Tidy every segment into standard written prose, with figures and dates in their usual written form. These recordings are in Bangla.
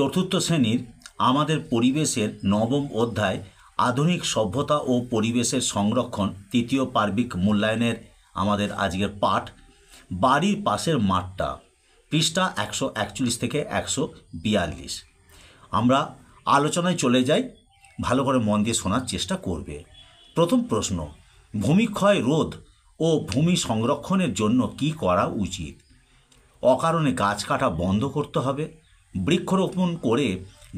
চতুর্থ শ্রেণীর আমাদের পরিবেশের নবম অধ্যায় আধুনিক সভ্যতা ও পরিবেশের সংরক্ষণ তৃতীয় পার্বিক মূল্যায়নের আমাদের আজকের পাঠ বাড়ির পাশের মাঠটা, পৃষ্ঠা 141 থেকে 142। আমরা আলোচনায় চলে যাই, ভালো করে মন দিয়ে শোনার চেষ্টা করবে। প্রথম প্রশ্ন, ভূমিক্ষয় রোধ ও ভূমি সংরক্ষণের জন্য কি করা উচিত? অকারণে গাছ কাটা বন্ধ করতে হবে, বৃক্ষরোপণ করে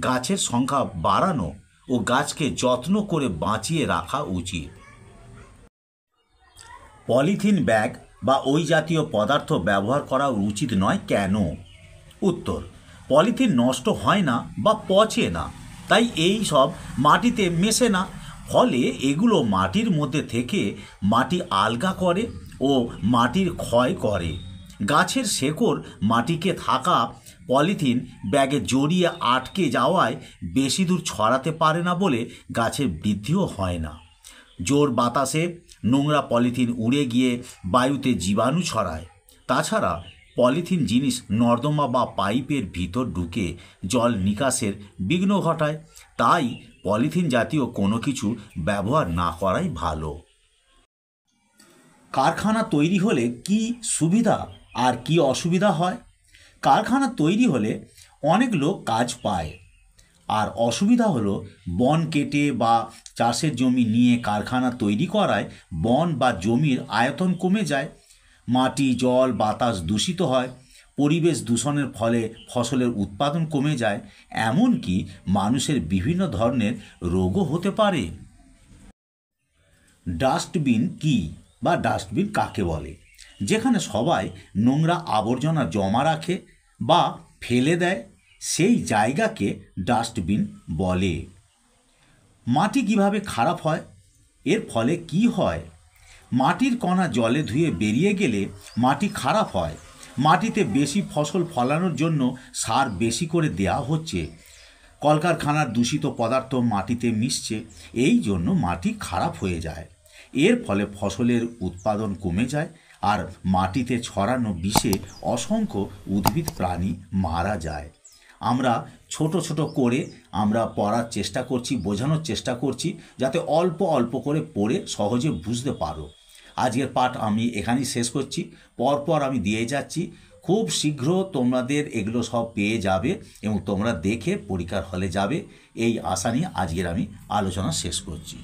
গাছের সংখ্যা বাড়ানো ও গাছকে যত্ন করে বাঁচিয়ে রাখা উচিত। পলিথিন ব্যাগ বা ওই জাতীয় পদার্থ ব্যবহার করা উচিত নয় কেন? উত্তর, পলিথিন নষ্ট হয় না বা পচে না, তাই এই সব মাটিতে মেশে না, ফলে এগুলো মাটির মধ্যে থেকে মাটি আলগা করে ও মাটির ক্ষয় করে। গাছের শেকড় মাটিকে থাকা পলিথিন ব্যাগে জড়িয়ে আটকে যাওয়ায় বেশি দূর ছড়াতে পারে না বলে গাছের বৃদ্ধিও হয় না। জোর বাতাসে নোংরা পলিথিন উড়ে গিয়ে বায়ুতে জীবাণু ছড়ায়। তাছাড়া পলিথিন জিনিস নর্দমা বা পাইপের ভিতর ঢুকে জল নিকাশের বিঘ্ন ঘটায়, তাই পলিথিন জাতীয় কোনো কিছু ব্যবহার না করাই ভালো। কারখানা তৈরি হলে কি সুবিধা আর কি অসুবিধা হয়? কারখানা তৈরি হলে অনেক লোক কাজ পায়, আর অসুবিধা হলো বন কেটে বা চাষের জমি নিয়ে কারখানা তৈরি করায় বন বা জমির আয়তন কমে যায়, মাটি জল বাতাস দূষিত হয়, পরিবেশ দূষণের ফলে ফসলের উৎপাদন কমে যায়, এমনকি মানুষের বিভিন্ন ধরনের রোগও হতে পারে। ডাস্টবিন কি বা ডাস্টবিন কাকে বলে? যেখানে সবাই নোংরা আবর্জনা জমা রাখে বা ফেলে দেয়, সেই জায়গাকে ডাস্টবিন বলে। মাটি কিভাবে খারাপ হয়? এর ফলে কি হয়? মাটির কণা জলে ধুয়ে বেরিয়ে গেলে মাটি খারাপ হয়। মাটিতে বেশি ফসল ফলানোর জন্য সার বেশি করে দেওয়া হচ্ছে, কলকারখানার দূষিত পদার্থ মাটিতে মিশছে, এই জন্য মাটি খারাপ হয়ে যায়। এর ফলে ফসলের উৎপাদন কমে যায়, আর মাটিতে ছড়ানো বিষে অসংখ্য উদ্ভিদ প্রাণী মারা যায়। আমরা ছোট ছোট করে আমরা পড়ার চেষ্টা করছি, বোঝানোর চেষ্টা করছি, যাতে অল্প অল্প করে পড়ে সহজে বুঝতে পারো। আজকের পাঠ আমি এখানেই শেষ করছি, পরপর আমি দিয়ে যাচ্ছি। খুব শীঘ্র তোমাদের এগুলো সব পেয়ে যাবে এবং তোমরা দেখে পরীক্ষার হলে যাবে, এই আশা নিয়ে আজকের আমি আলোচনা শেষ করছি।